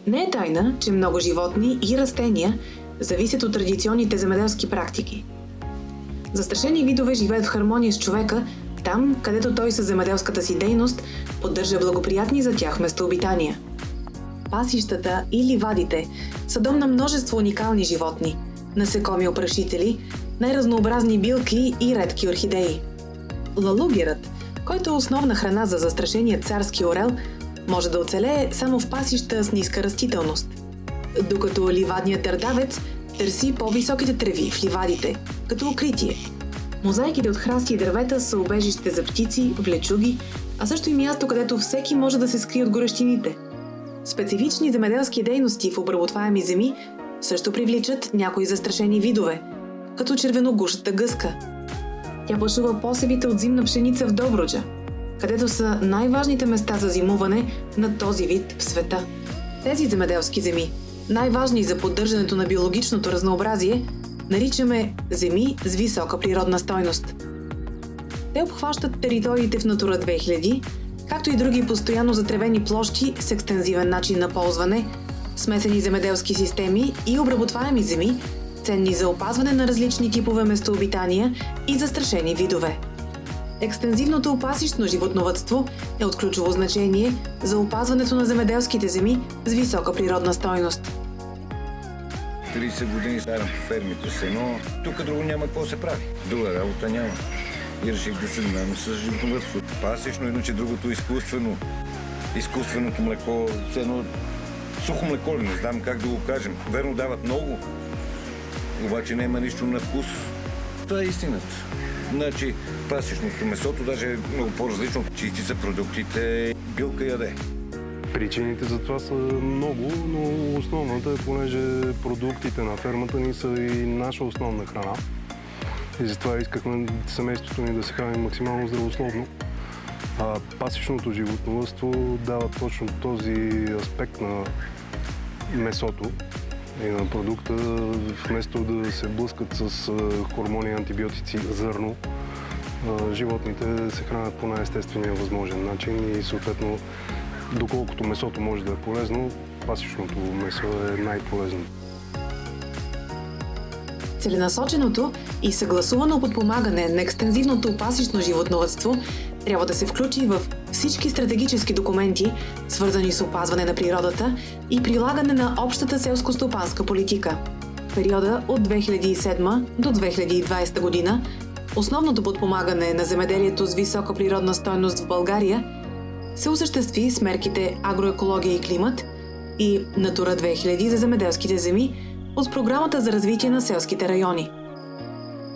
Не е тайна, че много животни и растения зависят от традиционните земеделски практики. Застрашени видове живеят в хармония с човека там, където той със земеделската си дейност поддържа благоприятни за тях местообитания. Пасищата и ливадите са дом на множество уникални животни, насекоми опрашители, най-разнообразни билки и редки орхидеи. Лалугерът, който е основна храна за застрашения царски орел, може да оцелее само в пасища с ниска растителност, докато ливадният дърдавец търси по-високите треви в ливадите, като укритие. Мозайките от храсти и дървета са убежище за птици, влечуги, а също и място, където всеки може да се скрие от горещините. Специфични земеделски дейности в обработваеми земи също привличат някои застрашени видове, като червеногушата гъска. Тя пашува посевите от зимна пшеница в Добруджа, където са най-важните места за зимуване на този вид в света. Тези земеделски земи, най-важни за поддържането на биологичното разнообразие, наричаме земи с висока природна стойност. Те обхващат териториите в Натура 2000, както и други постоянно затревени площи с екстензивен начин на ползване, смесени земеделски системи и обработваеми земи, ценни за опазване на различни типове местообитания и застрашени видове. Екстензивното пасищно животновъдство е от ключово значение за опазването на земеделските земи с висока природна стойност. 30 години старам по фермите се, но тук друго няма какво се прави. Друга работа няма. И реших да се занимавам с животновъдство. Пасищно, иначе другото изкуствено. Изкуственото млеко, едно сухо млеко, не знам как да го кажем. Верно дават много, обаче няма нищо на вкус. Това е истината. Значи пасищното месото даже е много по-различно. Чисти са продуктите, билка яде. Причините за това са много, но основната е, понеже продуктите на фермата ни са и наша основна храна. И затова искахме семейството ни да се храни максимално здравословно. А пасищното животновъдство дава точно този аспект на месото и на продукта, вместо да се блъскат с хормони и антибиотици зърно. Животните се хранят по най-естествения възможен начин и съответно, доколкото месото може да е полезно, пасищното месо е най-полезно. Целенасоченото и съгласувано подпомагане на екстензивното пасищно животновъдство трябва да се включи в всички стратегически документи, свързани с опазване на природата и прилагане на общата селско-стопанска политика. В периода от 2007 до 2020 година основното подпомагане на земеделието с висока природна стойност в България се осъществи с мерките Агроекология и климат и Натура 2000 за земеделските земи от Програмата за развитие на селските райони.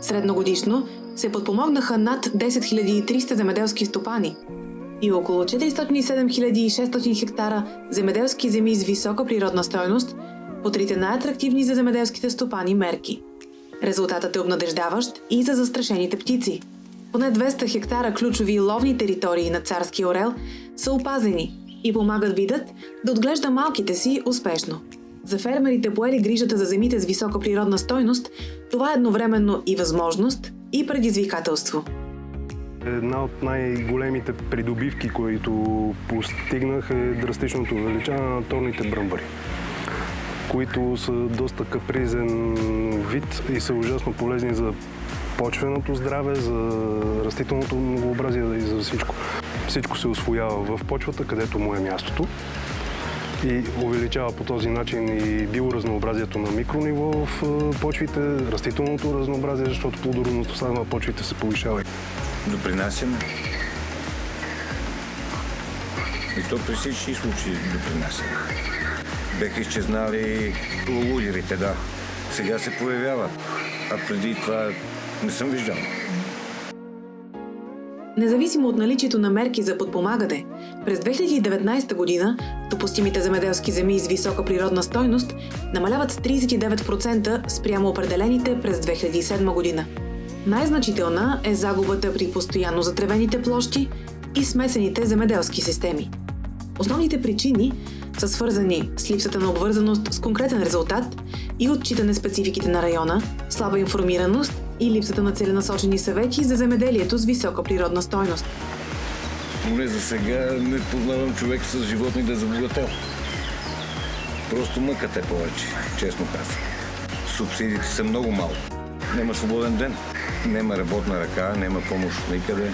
Средногодишно се подпомогнаха над 10 300 земеделски стопани и около 407 600 хектара земеделски земи с висока природна стойност по трите най-атрактивни за земеделските стопани мерки. Резултатът е обнадеждаващ и за застрашените птици. Поне 200 хектара ключови ловни територии на царския орел са опазени и помагат видът да отглежда малките си успешно. За фермерите, поели грижата за земите с висока природна стойност, това е едновременно и възможност, и предизвикателство. Една от най-големите придобивки, които постигнах, е драстичното увеличаване на торните бръмбари, които са доста капризен вид и са ужасно полезни за почвеното здраве, за растителното многообразие и за всичко. Всичко се усвоява в почвата, където му е мястото и увеличава по този начин и биоразнообразието на микрониво в почвите, растителното разнообразие, защото плодородността на почвите се повишава. Допринасяме. И то при всички случаи допринасяме. Беха изчезнали лулирите, да. Сега се появяват, а преди това не съм виждал. Независимо от наличието на мерки за подпомагане, през 2019 година допустимите земеделски земи с висока природна стойност намаляват с 39% спрямо определените през 2007 година. Най-значителна е загубата при постоянно затревените площи и смесените земеделски системи. Основните причини са свързани с липсата на обвързаност с конкретен резултат и отчитане спецификите на района, слаба информираност и липсата на целенасочени съвети за земеделието с висока природна стойност. Поне за сега не познавам човек с животни да забогател. Просто мъката е повече, честно казвам. Субсидиите са много малко. Нема свободен ден, нема работна ръка, нема помощ никъде.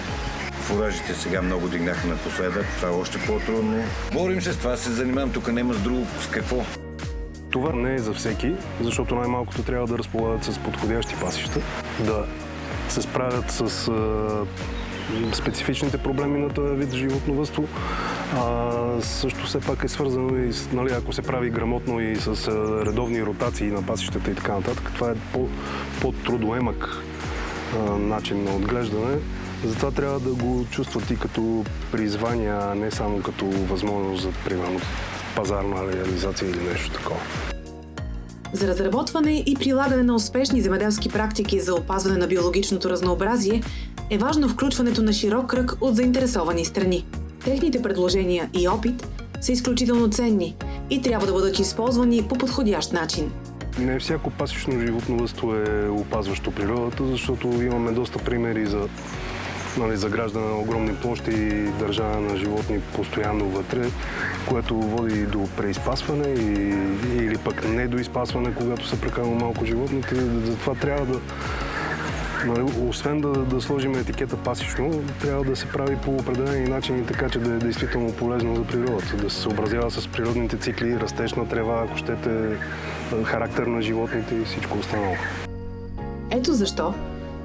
Фуражите сега много дигнаха напоследък, това е още по-трудно. Борим се с това, се занимавам, тук нема с друго, с какво. Това не е за всеки, защото най-малкото трябва да разполагат с подходящи пасища, да се справят с специфичните проблеми на този вид животновъдство. Също все пак е свързано и с, нали, ако се прави грамотно и с редовни ротации на пасищата и така нататък, това е по-трудоемък начин на отглеждане. Затова трябва да го чувстват и като призвание, а не само като възможност за, примерно, пазарна реализация или нещо такова. За разработване и прилагане на успешни земеделски практики за опазване на биологичното разнообразие е важно включването на широк кръг от заинтересовани страни. Техните предложения и опит са изключително ценни и трябва да бъдат използвани по подходящ начин. Не всяко пасищно животновъдство е опазващо природата, защото имаме доста примери за заграждане на огромни площи и държане на животни постоянно вътре, което води до преизпасване или пък не до изпасване, когато са прекалено малко животните. Затова трябва да, освен да сложим етикета пасищно, трябва да се прави по определени начини, така че да е действително полезно за природата, да се съобразява с природните цикли, растеж на трева, ако щете, характер на животните и всичко останало. Ето защо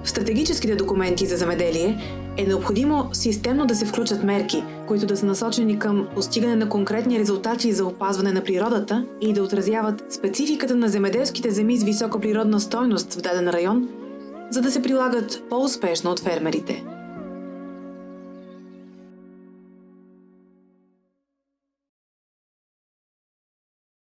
в стратегическите документи за земеделие е необходимо системно да се включат мерки, които да са насочени към постигане на конкретни резултати за опазване на природата и да отразяват спецификата на земеделските земи с висока природна стойност в даден район, за да се прилагат по-успешно от фермерите.